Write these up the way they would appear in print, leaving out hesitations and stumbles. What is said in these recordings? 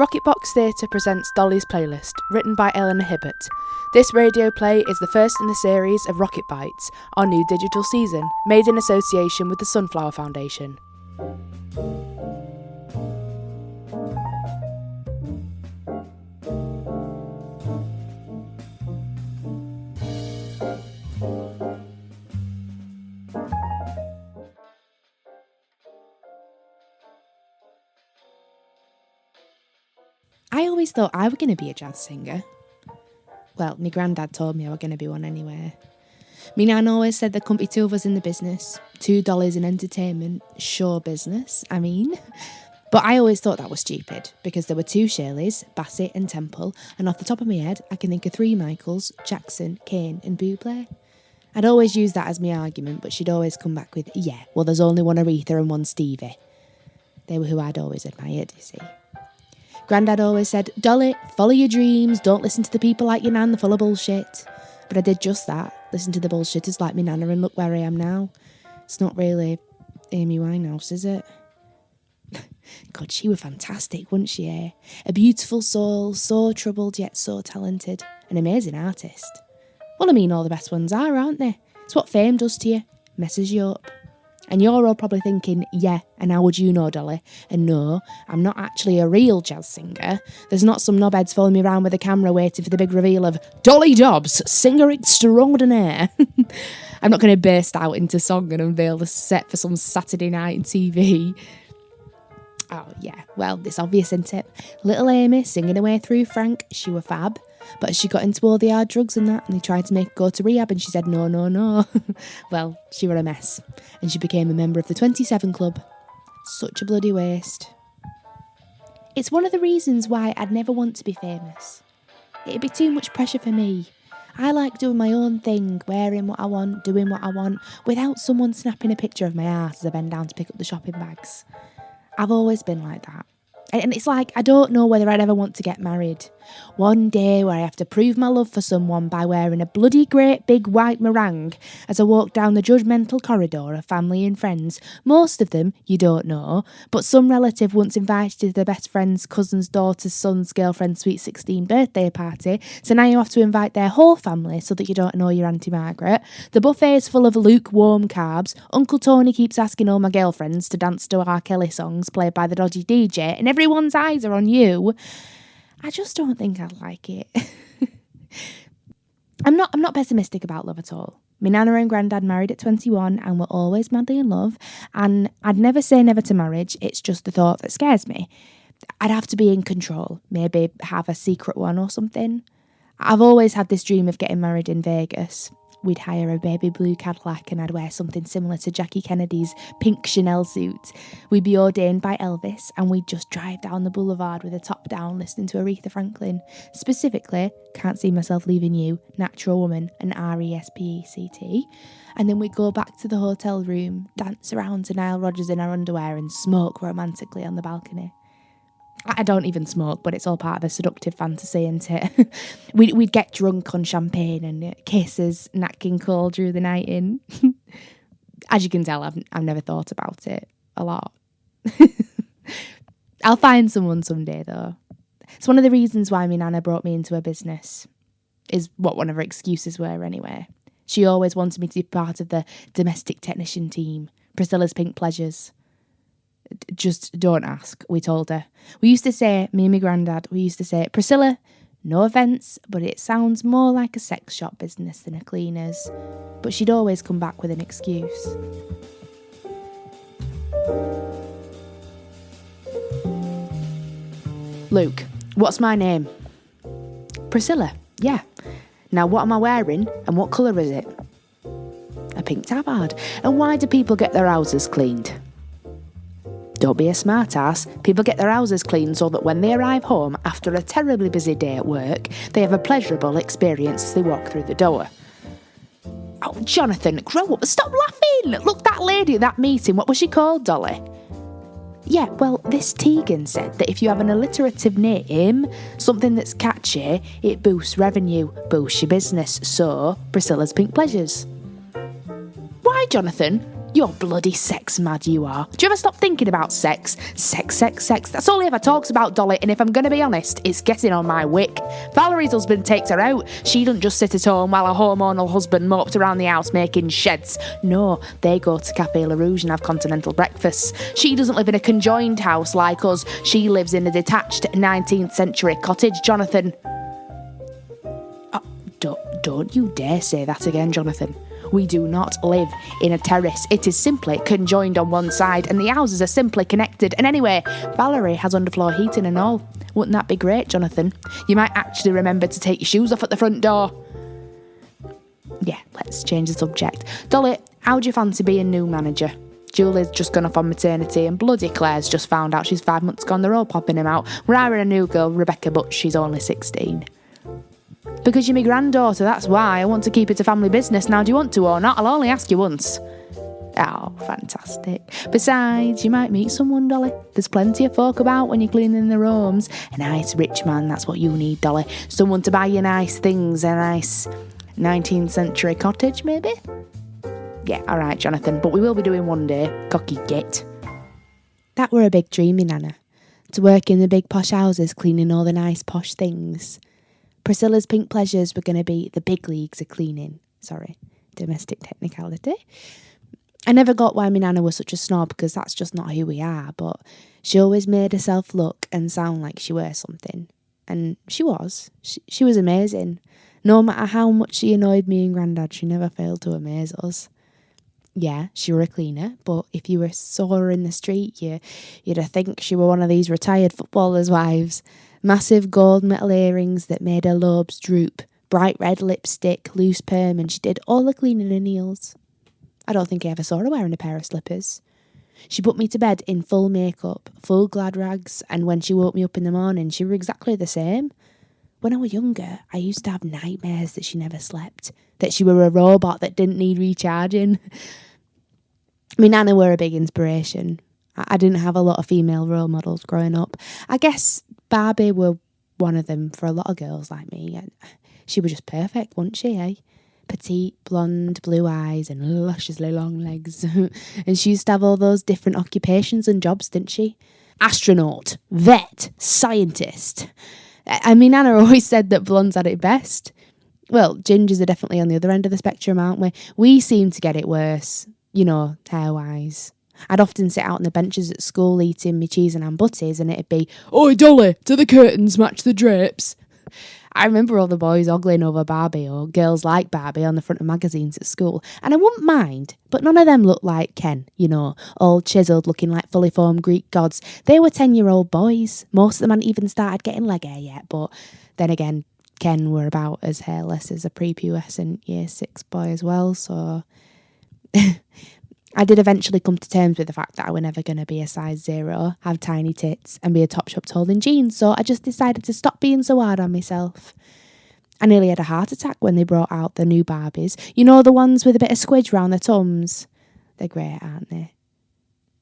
Rocketbox Theatre presents Dolly's Playlist, written by Eleanor Hibbert. This radio play is the first in the series of Rocket Bytes, our new digital season, made in association with the Sunflower Foundation. I always thought I was going to be a jazz singer. Well, my granddad told me I was going to be one anyway. Me nan always said there couldn't be two of us in the business. 2 dollars in entertainment, show business, I mean. But I always thought that was stupid, because there were 2 Shirleys, Bassett and Temple, and off the top of my head, I can think of 3 Michaels, Jackson, Kane and Bublé. I'd always use that as my argument, but she'd always come back with, yeah, well there's only one Aretha and one Stevie. They were who I'd always admired, you see. Grandad always said, Dolly, follow your dreams, don't listen to the people like your nan, they're full of bullshit. But I did just that, listen to the bullshitters like me nana, and look where I am now. It's not really Amy Winehouse, is it? God, she was fantastic, wasn't she, eh? A beautiful soul, so troubled yet so talented. An amazing artist. Well, I mean, all the best ones are, aren't they? It's what fame does to you, messes you up. And you're all probably thinking, yeah, and how would you know, Dolly? And no, I'm not actually a real jazz singer. There's not some knobheads following me around with a camera waiting for the big reveal of Dolly Dobbs, singer extraordinaire. I'm not going to burst out into song and unveil the set for some Saturday night TV. Oh, yeah, well, it's obvious, isn't it? Little Amy singing her way through Frank, she were fab. But as she got into all the hard drugs and that, and they tried to make her go to rehab, and she said, no. Well, she were a mess. And she became a member of the 27 Club. Such a bloody waste. It's one of the reasons why I'd never want to be famous. It'd be too much pressure for me. I like doing my own thing, wearing what I want, doing what I want, without someone snapping a picture of my ass as I bend down to pick up the shopping bags. I've always been like that. And it's like, I don't know whether I'd ever want to get married. One day where I have to prove my love for someone by wearing a bloody great big white meringue as I walk down the judgmental corridor of family and friends. Most of them you don't know, but some relative once invited you to their best friend's cousin's daughter's son's girlfriend's sweet 16 birthday party, so now you have to invite their whole family so that you don't annoy your Auntie Margaret. The buffet is full of lukewarm carbs. Uncle Tony keeps asking all my girlfriends to dance to R. Kelly songs played by the dodgy DJ, and everyone's eyes are on you. I just don't think I'd like it. I'm not pessimistic about love at all. My nana and granddad married at 21 and were always madly in love, and I'd never say never to marriage, it's just the thought that scares me. I'd have to be in control, maybe have a secret one or something. I've always had this dream of getting married in Vegas. We'd hire a baby blue Cadillac and I'd wear something similar to Jackie Kennedy's pink Chanel suit. We'd be ordained by Elvis and we'd just drive down the boulevard with the top down listening to Aretha Franklin. Specifically, Can't See Myself Leaving You, Natural Woman and R.E.S.P.E.C.T. And then we'd go back to the hotel room, dance around to Nile Rodgers in our underwear and smoke romantically on the balcony. I don't even smoke, but it's all part of a seductive fantasy, isn't it? We'd get drunk on champagne and kiss as Nat King Cole drew the night in. As you can tell, I've never thought about it a lot. I'll find someone someday, though. It's one of the reasons why my nana brought me into her business, is what one of her excuses were anyway. She always wanted me to be part of the domestic technician team, Priscilla's Pink Pleasures. Just don't ask, we told her. We used to say, me and my granddad, Priscilla, no offence, but it sounds more like a sex shop business than a cleaner's. But she'd always come back with an excuse. Luke, what's my name? Priscilla, yeah. Now what am I wearing and what colour is it? A pink tabard. And why do people get their houses cleaned? Don't be a smart-ass. People get their houses cleaned so that when they arrive home after a terribly busy day at work, they have a pleasurable experience as they walk through the door. Oh, Jonathan, grow up. Stop laughing. Look, that lady at that meeting, what was she called, Dolly? Yeah, well, this Tegan said that if you have an alliterative name, something that's catchy, it boosts revenue, boosts your business. So, Priscilla's Pink Pleasures. Why, Jonathan? You're bloody sex mad, you are. Do you ever stop thinking about sex? Sex. That's all he ever talks about, Dolly, and if I'm going to be honest, it's getting on my wick. Valerie's husband takes her out. She doesn't just sit at home while her hormonal husband mopes around the house making sheds. No, they go to Café La Rouge and have continental breakfasts. She doesn't live in a conjoined house like us. She lives in a detached 19th century cottage, Jonathan. Oh, don't you dare say that again, Jonathan. We do not live in a terrace. It is simply conjoined on one side and the houses are simply connected. And anyway, Valerie has underfloor heating and all. Wouldn't that be great, Jonathan? You might actually remember to take your shoes off at the front door. Yeah, let's change the subject. Dolly, how do you fancy being new manager? Julie's just gone off on maternity and bloody Claire's just found out she's 5 months gone. They're all popping him out. We're hiring a new girl, Rebecca, but she's only 16. Because you're my granddaughter, that's why. I want to keep it a family business. Now, do you want to or not? I'll only ask you once. Oh, fantastic. Besides, you might meet someone, Dolly. There's plenty of folk about when you're cleaning their homes. A nice rich man, that's what you need, Dolly. Someone to buy you nice things, a nice 19th century cottage, maybe? Yeah, all right, Jonathan, but we will be doing one day. Cocky git. That were a big dream, me Nana. To work in the big posh houses cleaning all the nice posh things. Priscilla's pink pleasures were going to be the big leagues of cleaning. Sorry, domestic technicality. I never got why my Nana was such a snob because that's just not who we are, but she always made herself look and sound like she were something. And she was. She was amazing. No matter how much she annoyed me and Grandad, she never failed to amaze us. Yeah, she were a cleaner, but if you saw her in the street, you'd think she were one of these retired footballers' wives. Massive gold metal earrings that made her lobes droop, bright red lipstick, loose perm, and she did all the cleaning in heels. I don't think I ever saw her wearing a pair of slippers. She put me to bed in full makeup, full glad rags, and when she woke me up in the morning, she were exactly the same. When I was younger, I used to have nightmares that she never slept, that she were a robot that didn't need recharging. My Nana were a big inspiration. I didn't have a lot of female role models growing up. I guess Barbie were one of them for a lot of girls like me. She was just perfect, wasn't she, eh? Petite, blonde, blue eyes and lusciously long legs. And she used to have all those different occupations and jobs, didn't she? Astronaut, vet, scientist. I mean, Nana always said that blondes had it best. Well, gingers are definitely on the other end of the spectrum, aren't we? We seem to get it worse, hair-wise. I'd often sit out on the benches at school eating me cheese and ham butties and it'd be, "Oi, Dolly, do the curtains match the drapes?" I remember all the boys ogling over Barbie or girls like Barbie on the front of magazines at school, and I wouldn't mind, but none of them looked like Ken, all chiselled looking like fully formed Greek gods. They were 10-year-old boys. Most of them hadn't even started getting leg hair yet, but then again, Ken were about as hairless as a prepubescent year 6 boy as well, so... I did eventually come to terms with the fact that I were never going to be a size 0, have tiny tits and be a Topshop told in jeans, so I just decided to stop being so hard on myself. I nearly had a heart attack when they brought out the new Barbies. The ones with a bit of squidge round their tums? They're great, aren't they?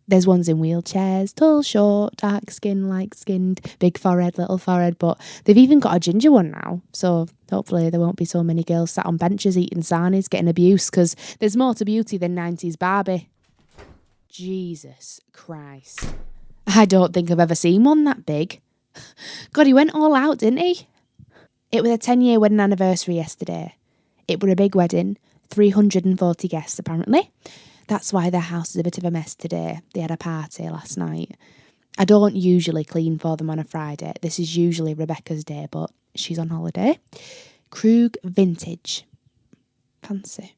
There's ones in wheelchairs, tall, short, dark skin, light-skinned, big forehead, little forehead, but they've even got a ginger one now, so hopefully there won't be so many girls sat on benches eating sarnies getting abuse, because there's more to beauty than 90s Barbie. Jesus Christ. I don't think I've ever seen one that big. God, he went all out, didn't he? It was a 10-year wedding anniversary yesterday. It were a big wedding, 340 guests apparently. That's why their house is a bit of a mess today. They had a party last night. I don't usually clean for them on a Friday. This is usually Rebecca's day, but she's on holiday. Krug Vintage. Fancy.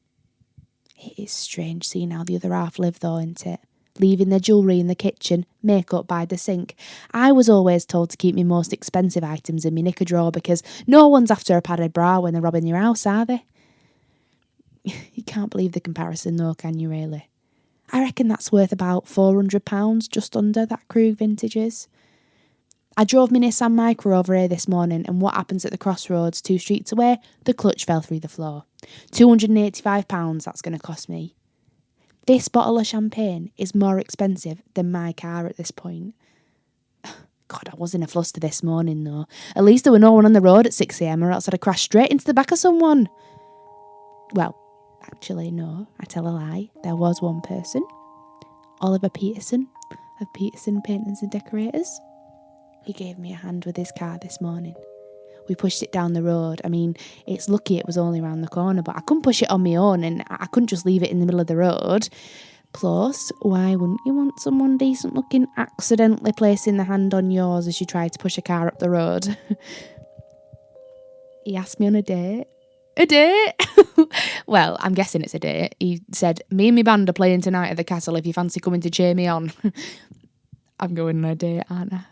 It is strange seeing how the other half live though, isn't it? Leaving their jewellery in the kitchen, makeup by the sink. I was always told to keep my most expensive items in my knicker drawer because no one's after a padded bra when they're robbing your house, are they? You can't believe the comparison though, can you really? I reckon that's worth about £400, just under that Krug Vintage is. I drove my Nissan Micra over here this morning and what happens at the crossroads 2 streets away? The clutch fell through the floor. £285 that's going to cost me. This bottle of champagne is more expensive than my car at this point. God, I was in a fluster this morning though. At least there were no one on the road at 6 a.m. or else I'd have crashed straight into the back of someone. Well, Actually, no, I tell a lie. There was one person. Oliver Peterson of Peterson Painters and Decorators. He gave me a hand with his car this morning. We pushed it down the road. I mean, it's lucky it was only around the corner, but I couldn't push it on my own and I couldn't just leave it in the middle of the road. Plus, why wouldn't you want someone decent looking accidentally placing the hand on yours as you try to push a car up the road? He asked me on a date. A date? Well, I'm guessing it's a date. He said, me and my band are playing tonight at the castle if you fancy coming to cheer me on. I'm going on a date, aren't I?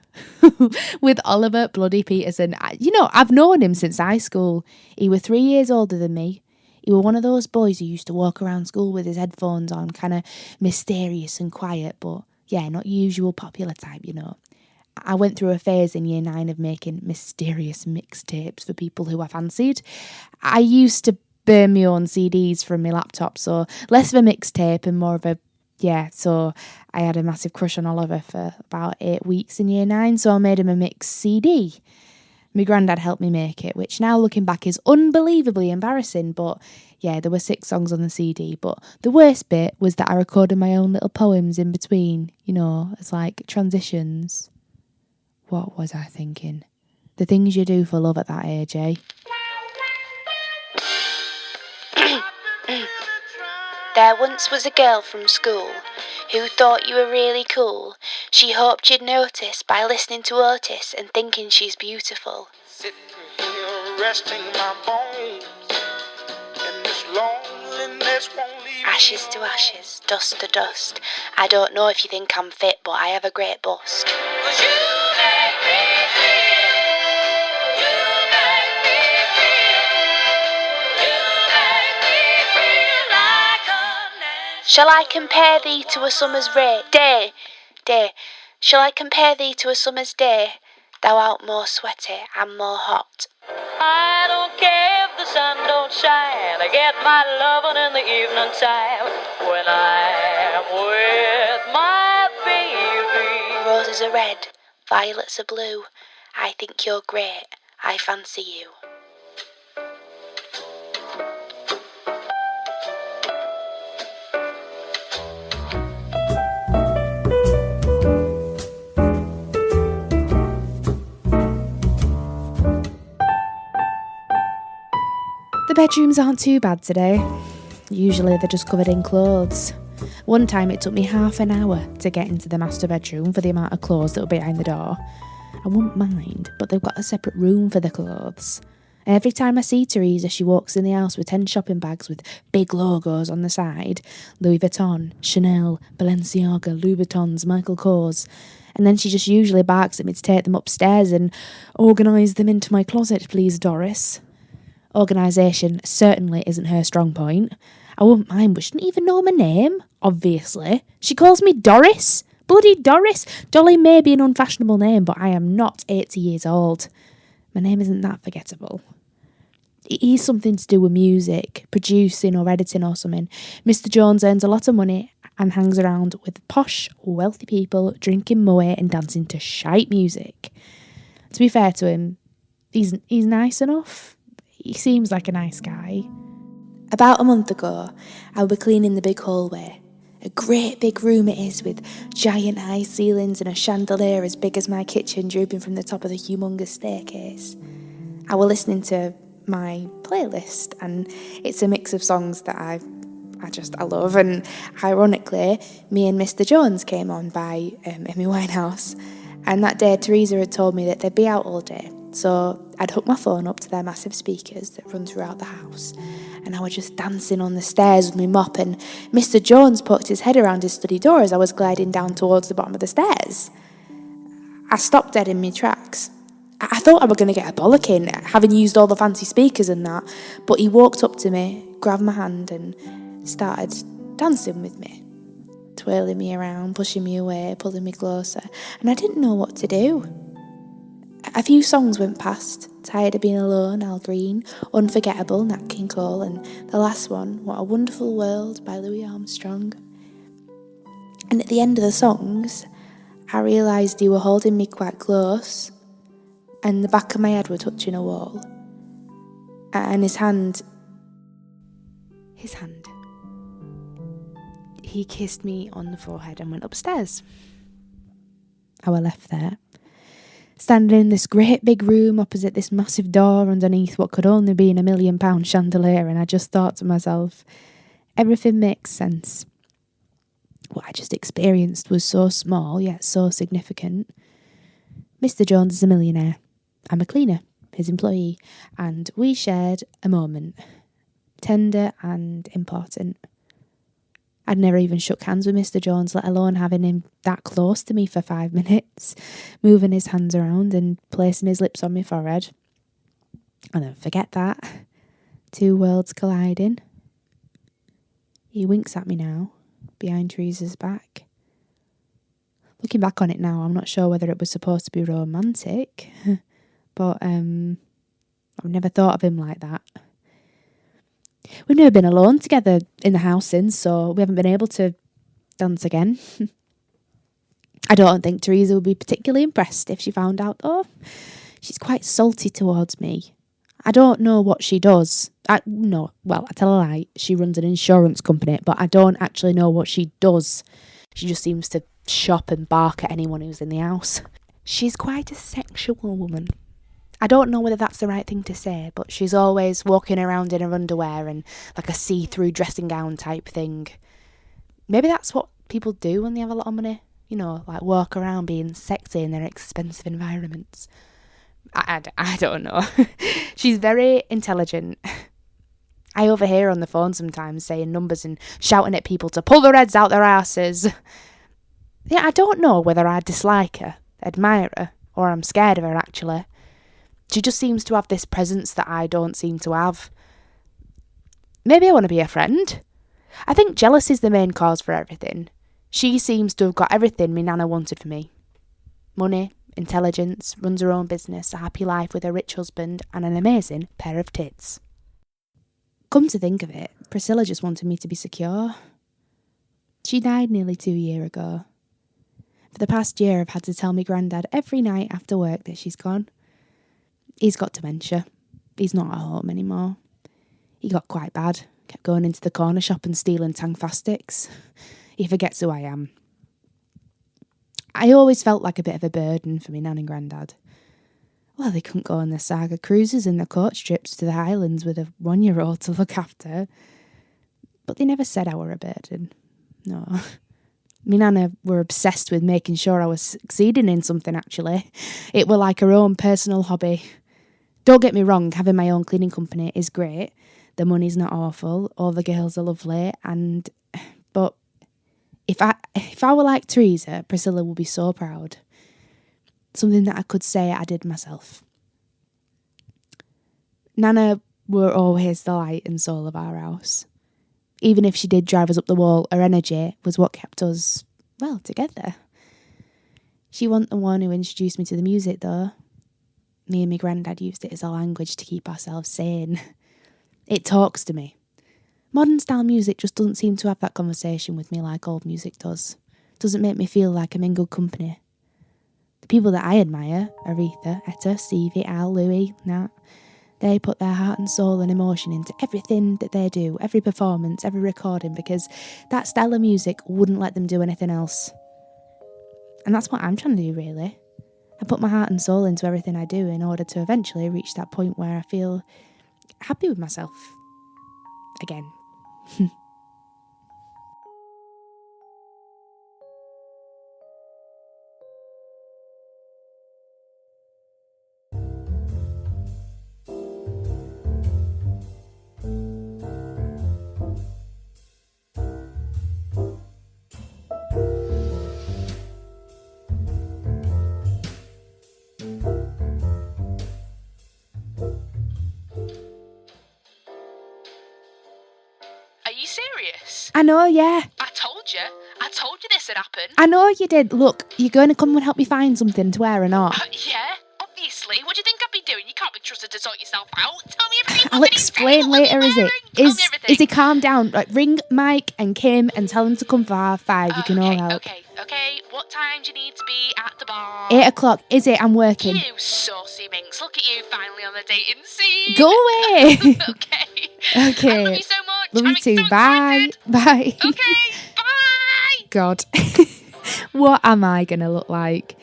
With Oliver bloody Peterson. I've known him since high school. He were 3 years older than me. He were one of those boys who used to walk around school with his headphones on, kind of mysterious and quiet, but yeah, not usual popular type, I went through a phase in year 9 of making mysterious mixtapes for people who I fancied. I used to burn my own CDs from my laptop, so less of a mixtape and more of a, so I had a massive crush on Oliver for about 8 weeks in year 9, so I made him a mixed CD. My granddad helped me make it, which now looking back is unbelievably embarrassing, but yeah, there were 6 songs on the CD, but the worst bit was that I recorded my own little poems in between, as like transitions. What was I thinking? The things you do for love at that age, eh? There once was a girl from school who thought you were really cool. She hoped you'd notice by listening to Otis and thinking she's beautiful. Sitting here resting my bones, and this loneliness won't leave Ashes to ashes, dust to dust. I don't know if you think I'm fit, but I have a great bust. 'Cause you make me feel, you make me feel, you make me feel like an angel. Shall I compare thee to a summer's day? Shall I compare thee to a summer's day? Thou art more sweaty and more hot. I don't care if the sun don't shine. I get my lovin' in the evening time when I'm with my baby. Roses are red, violets are blue. I think you're great. I fancy you. The bedrooms aren't too bad today. Usually they're just covered in clothes. One time it took me half an hour to get into the master bedroom for the amount of clothes that were behind the door. I wouldn't mind, but they've got a separate room for the clothes. Every time I see Teresa, she walks in the house with 10 shopping bags with big logos on the side. Louis Vuitton, Chanel, Balenciaga, Louboutins, Michael Kors. And then she just usually barks at me to take them upstairs and organise them into my closet, please, Doris. Organisation certainly isn't her strong point. I wouldn't mind, but she didn't even know my name, obviously. She calls me Doris. Bloody Doris. Dolly may be an unfashionable name, but I am not 80 years old. My name isn't that forgettable. It is something to do with music, producing or editing or something. Mr. Jones earns a lot of money and hangs around with posh, wealthy people drinking moe and dancing to shite music. To be fair to him, he's nice enough. He seems like a nice guy. About a month ago, I was cleaning the big hallway. A great big room it is with giant high ceilings and a chandelier as big as my kitchen drooping from the top of the humongous staircase. I was listening to my playlist and it's a mix of songs that I love, and ironically, me and Mr. Jones came on by Amy Winehouse, and that day Teresa had told me that they'd be out all day. So I'd hook my phone up to their massive speakers that run throughout the house, and I was just dancing on the stairs with my mop, and Mr. Jones poked his head around his study door as I was gliding down towards the bottom of the stairs. I stopped dead in my tracks. I thought I were going to get a bollocking, having used all the fancy speakers and that, but he walked up to me, grabbed my hand and started dancing with me, twirling me around, pushing me away, pulling me closer, and I didn't know what to do. A few songs went past, Tired of Being Alone, Al Green, Unforgettable, Nat King Cole, and the last one, What a Wonderful World by Louis Armstrong. And at the end of the songs, I realised he were holding me quite close, and the back of my head were touching a wall. And his hand his hand. He kissed me on the forehead and went upstairs. I were left there, standing in this great big room opposite this massive door underneath what could only be in £1 million chandelier, and I just thought to myself, everything makes sense. What I just experienced was so small, yet so significant. Mr. Jones is a millionaire. I'm a cleaner, his employee, and we shared a moment, tender and important. I'd never even shook hands with Mr. Jones, let alone having him that close to me for 5 minutes, moving his hands around and placing his lips on my forehead. And then forget that. 2 worlds colliding. He winks at me now, behind Teresa's back. Looking back on it now, I'm not sure whether it was supposed to be romantic, but I've never thought of him like that. We've never been alone together in the house since, so we haven't been able to dance again. I don't think Teresa would be particularly impressed if she found out, though. She's quite salty towards me. I don't know what she does. I tell a lie. She runs an insurance company, but I don't actually know what she does. She just seems to shop and bark at anyone who's in the house. She's quite a sexual woman. I don't know whether that's the right thing to say, but she's always walking around in her underwear and like a see-through dressing gown type thing. Maybe that's what people do when they have a lot of money. You know, like walk around being sexy in their expensive environments. I don't know. She's very intelligent. I overhear her on the phone sometimes saying numbers and shouting at people to pull their heads out their asses. Yeah, I don't know whether I dislike her, admire her, or I'm scared of her actually. She just seems to have this presence that I don't seem to have. Maybe I want to be a friend. I think jealousy is the main cause for everything. She seems to have got everything me nana wanted for me. Money, intelligence, runs her own business, a happy life with a rich husband, and an amazing pair of tits. Come to think of it, Priscilla just wanted me to be secure. She died nearly 2 years ago. For the past year, I've had to tell my granddad every night after work that she's gone. He's got dementia. He's not at home anymore. He got quite bad. Kept going into the corner shop and stealing Tangfastics. He forgets who I am. I always felt like a bit of a burden for me nan and granddad. Well, they couldn't go on the Saga cruises and the coach trips to the Highlands with a 1-year-old to look after. But they never said I were a burden. No. Me nana were obsessed with making sure I was succeeding in something, actually. It were like her own personal hobby. Don't get me wrong, having my own cleaning company is great. The money's not awful, all the girls are lovely, but if I were like Teresa, Priscilla would be so proud. Something that I could say I did myself. Nana were always the light and soul of our house. Even if she did drive us up the wall, her energy was what kept us, together. She wasn't the one who introduced me to the music, though. Me and my granddad used it as a language to keep ourselves sane. It talks to me. Modern style music just doesn't seem to have that conversation with me like old music does. Doesn't make me feel like I'm in good company. The people that I admire, Aretha, Etta, Stevie, Al, Louis, Nat, they put their heart and soul and emotion into everything that they do, every performance, every recording, because that style of music wouldn't let them do anything else. And that's what I'm trying to do, really. I put my heart and soul into everything I do in order to eventually reach that point where I feel happy with myself. Again. Are you serious? I know, yeah. I told you this would happen. I know you did. Look, you're going to come and help me find something to wear or not? Yeah, obviously. What do you think I'd be doing? You can't be trusted to sort yourself out. Tell me everything. I'll explain later, is it? Is he calm down? Right, ring Mike and Kim and tell them to come for 5:30. You can all help. Okay. What time do you need to be at the bar? 8 o'clock. Is it? I'm working. You saucy minx. Look at you finally on the dating scene. Go away. Okay. I love you so much. Love you I'm too. so Bye. excited. Bye. Okay, bye. God. What am I going to look like?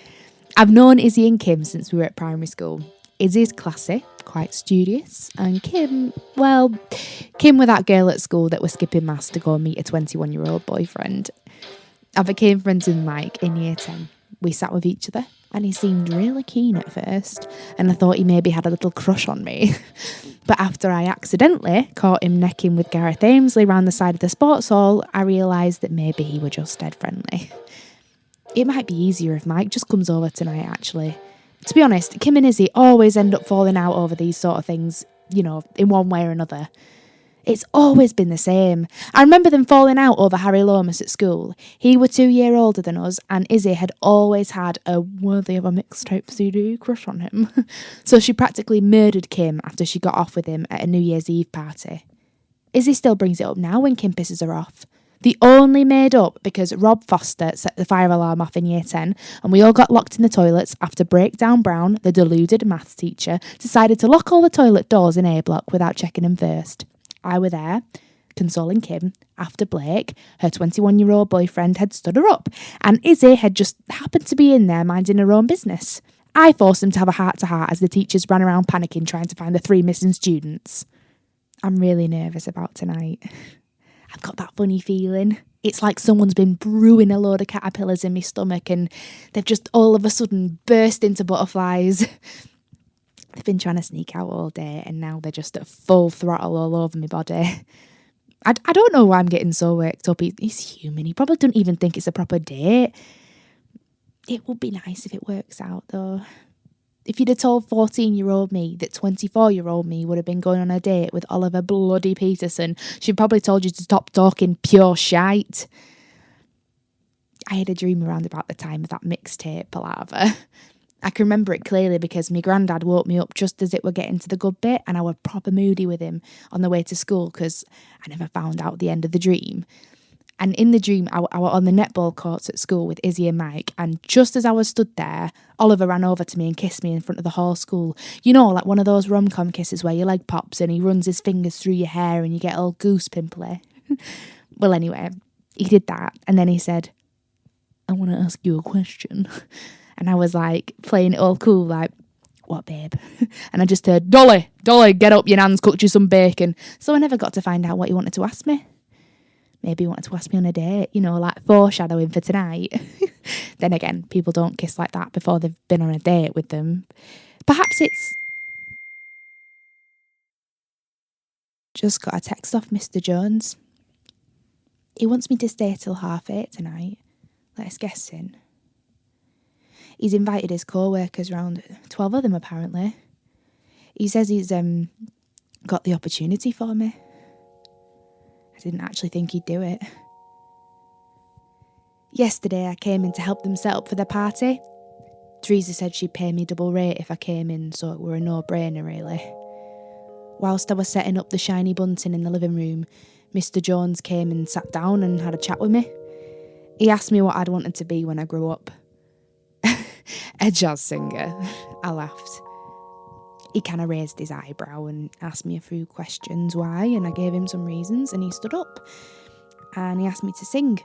I've known Izzy and Kim since we were at primary school. Izzy's classy, quite studious, and Kim were that girl at school that was skipping maths to go meet a 21-year-old boyfriend. I became friends with Mike in year 10. We sat with each other and he seemed really keen at first, and I thought he maybe had a little crush on me. But after I accidentally caught him necking with Gareth Amesley round the side of the sports hall, I realised that maybe he were just dead friendly. It might be easier if Mike just comes over tonight, actually. To be honest, Kim and Izzy always end up falling out over these sort of things, you know, in one way or another. It's always been the same. I remember them falling out over Harry Lomas at school. He were 2 years older than us, and Izzy had always had a worthy of a mixtape CD crush on him. So she practically murdered Kim after she got off with him at a New Year's Eve party. Izzy still brings it up now when Kim pisses her off. They only made up because Rob Foster set the fire alarm off in year 10, and we all got locked in the toilets after Breakdown Brown, the deluded maths teacher, decided to lock all the toilet doors in A block without checking them first. I were there, consoling Kim, after Blake, her 21-year-old boyfriend, had stood her up, and Izzy had just happened to be in there minding her own business. I forced them to have a heart-to-heart as the teachers ran around panicking trying to find the 3 missing students. I'm really nervous about tonight. I've got that funny feeling. It's like someone's been brewing a load of caterpillars in my stomach and they've just all of a sudden burst into butterflies. They've been trying to sneak out all day and now they're just at full throttle all over my body. I don't know why I'm getting so worked up. He's human. He probably doesn't even think it's a proper date. It would be nice if it works out though. If you'd have told 14-year-old me that 24-year-old me would have been going on a date with Oliver bloody Peterson, she'd probably told you to stop talking pure shite. I had a dream around about the time of that mixtape palaver. I can remember it clearly because my granddad woke me up just as it were getting to the good bit and I were proper moody with him on the way to school because I never found out the end of the dream. And in the dream, I was on the netball courts at school with Izzy and Mike, and just as I was stood there, Oliver ran over to me and kissed me in front of the whole school. You know, like one of those rom-com kisses where your leg pops and he runs his fingers through your hair and you get all goose pimply. Well, anyway, he did that, and then he said, I want to ask you a question. And I was like, playing it all cool, like, what, babe? And I just heard, Dolly, get up, your nan's cooked you some bacon. So I never got to find out what he wanted to ask me. Maybe he wanted to ask me on a date, you know, like foreshadowing for tonight. Then again, people don't kiss like that before they've been on a date with them. Perhaps it's... Just got a text off Mr. Jones. He wants me to stay till 8:30 tonight. Let's guess in. He's invited his co-workers round, 12 of them apparently. He says he's got the opportunity for me. I didn't actually think he'd do it. Yesterday I came in to help them set up for their party. Teresa said she'd pay me double rate if I came in, so it were a no-brainer really. Whilst I was setting up the shiny bunting in the living room, Mr. Jones came and sat down and had a chat with me. He asked me what I'd wanted to be when I grew up. A jazz singer. I laughed. He kind of raised his eyebrow and asked me a few questions why, and I gave him some reasons, and he stood up and he asked me to sing.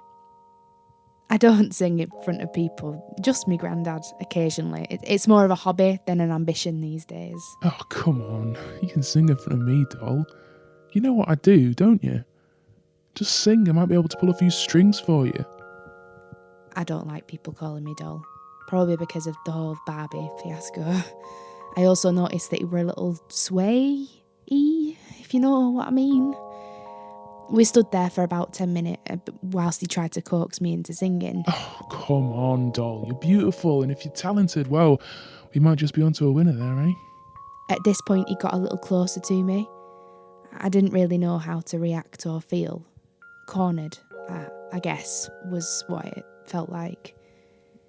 I don't sing in front of people, just me granddad occasionally. It's more of a hobby than an ambition these days. Oh, come on. You can sing in front of me, doll. You know what I do, don't you? Just sing, I might be able to pull a few strings for you. I don't like people calling me doll, probably because of the whole Barbie fiasco. I also noticed that he were a little sway-y, if you know what I mean. We stood there for about 10 minutes whilst he tried to coax me into singing. Oh, come on, doll. You're beautiful, and if you're talented, well, we might just be onto a winner there, eh? At this point, he got a little closer to me. I didn't really know how to react or feel. Cornered, I guess, was what it felt like.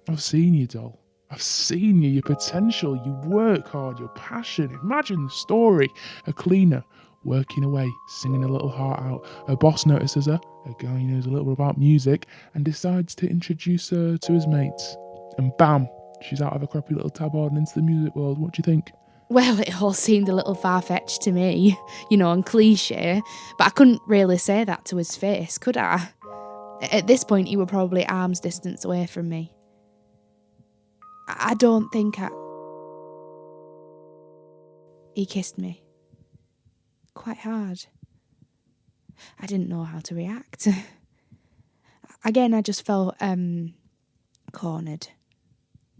I've seen you, doll. I've seen you, your potential, you work hard, your passion. Imagine the story. A cleaner, working away, singing a little heart out. Her boss notices her, a guy who knows a little bit about music, and decides to introduce her to his mates. And bam, she's out of a crappy little tabard and into the music world. What do you think? Well, it all seemed a little far-fetched to me, and cliche, but I couldn't really say that to his face, could I? At this point, he were probably arm's distance away from me. I don't think He kissed me. Quite hard. I didn't know how to react. Again, I just felt, cornered.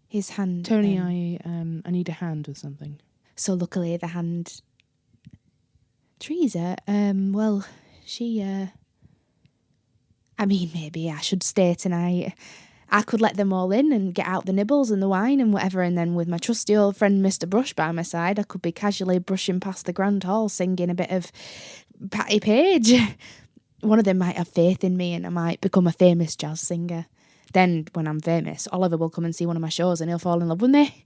His hand... Tony, I need a hand or something. So luckily the hand... Teresa, well, she, I mean, maybe I should stay tonight. I could let them all in and get out the nibbles and the wine and whatever, and then with my trusty old friend Mr. Brush by my side, I could be casually brushing past the Grand Hall singing a bit of Patti Page. One of them might have faith in me and I might become a famous jazz singer. Then, when I'm famous, Oliver will come and see one of my shows and he'll fall in love with me.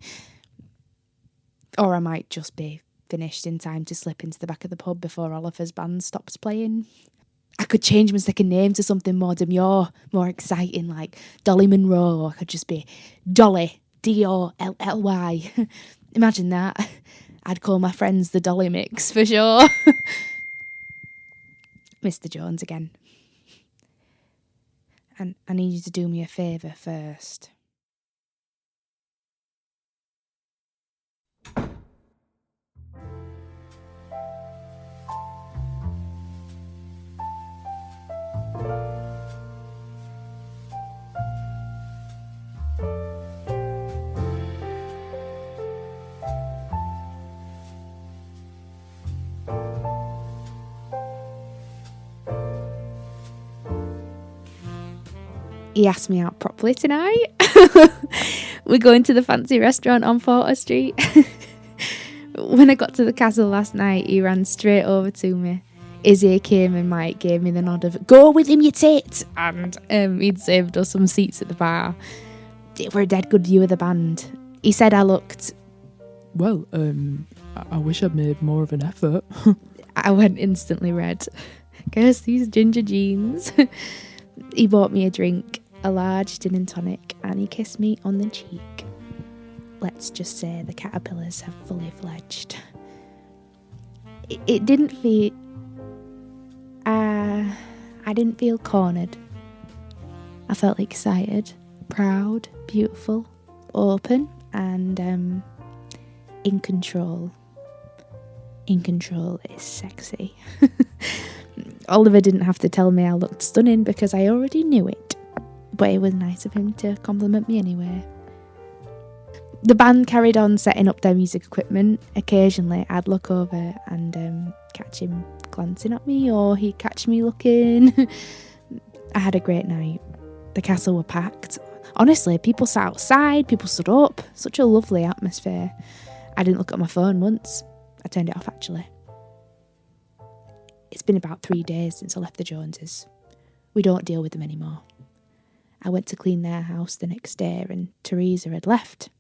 Or I might just be finished in time to slip into the back of the pub before Oliver's band stops playing. I could change my second name to something more demure, more exciting, like Dolly Monroe. Or I could just be Dolly, Dolly. Imagine that. I'd call my friends the Dolly Mix for sure. Mr. Jones again. And I need you to do me a favour first. He asked me out properly tonight. We're going to the fancy restaurant on Porter Street. When I got to the castle last night, he ran straight over to me. Izzy came and Mike gave me the nod of, "Go with him, you tit!" And he'd saved us some seats at the bar. It were a dead good view of the band. He said I looked... Well, I wish I'd made more of an effort. I went instantly red. Curse these ginger jeans. He bought me a drink, a large gin and tonic, and he kissed me on the cheek. Let's just say the caterpillars have fully fledged. It didn't feel... I didn't feel cornered. I felt excited, proud, beautiful, open, and in control. In control is sexy. Oliver didn't have to tell me I looked stunning because I already knew it. But it was nice of him to compliment me anyway. The band carried on setting up their music equipment. Occasionally I'd look over and catch him glancing at me, or he'd catch me looking. I had a great night. The castle were packed. Honestly, people sat outside, people stood up. Such a lovely atmosphere. I didn't look at my phone once. I turned it off actually. It's been about 3 days since I left the Joneses. We don't deal with them anymore. I went to clean their house the next day and Teresa had left.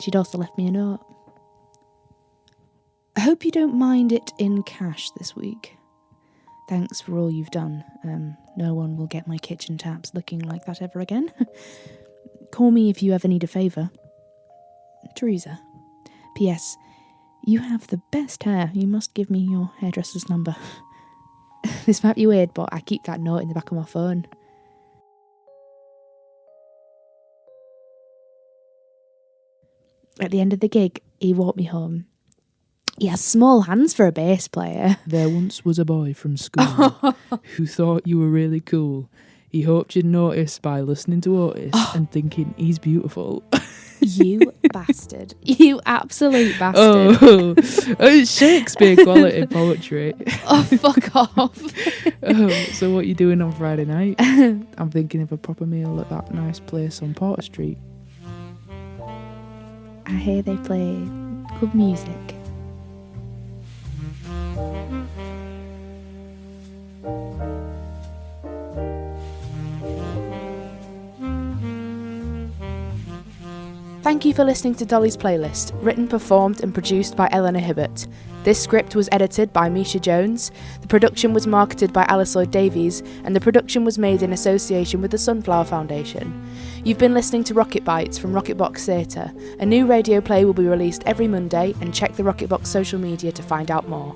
She'd also left me a note. I hope you don't mind it in cash this week. Thanks for all you've done. No one will get my kitchen taps looking like that ever again. Call me if you ever need a favour. Teresa. P.S. You have the best hair. You must give me your hairdresser's number. This might be weird, but I keep that note in the back of my phone. At the end of the gig, he walked me home. He has small hands for a bass player. There once was a boy from school who thought you were really cool. He hoped you'd notice by listening to Otis and thinking he's beautiful. You bastard. You absolute bastard. Oh, it's Shakespeare quality poetry. Oh, fuck off. So what are you doing on Friday night? I'm thinking of a proper meal at that nice place on Porter Street. I hear they play good music. Thank you for listening to Dolly's Playlist, written, performed and produced by Eleanor Hibbert. This script was edited by Misha Jones, the production was marketed by Alice Lloyd Davies, and the production was made in association with the Sunflower Foundation. You've been listening to Rocket Bytes from Rocket Box Theatre. A new radio play will be released every Monday, and check the Rocket Box social media to find out more.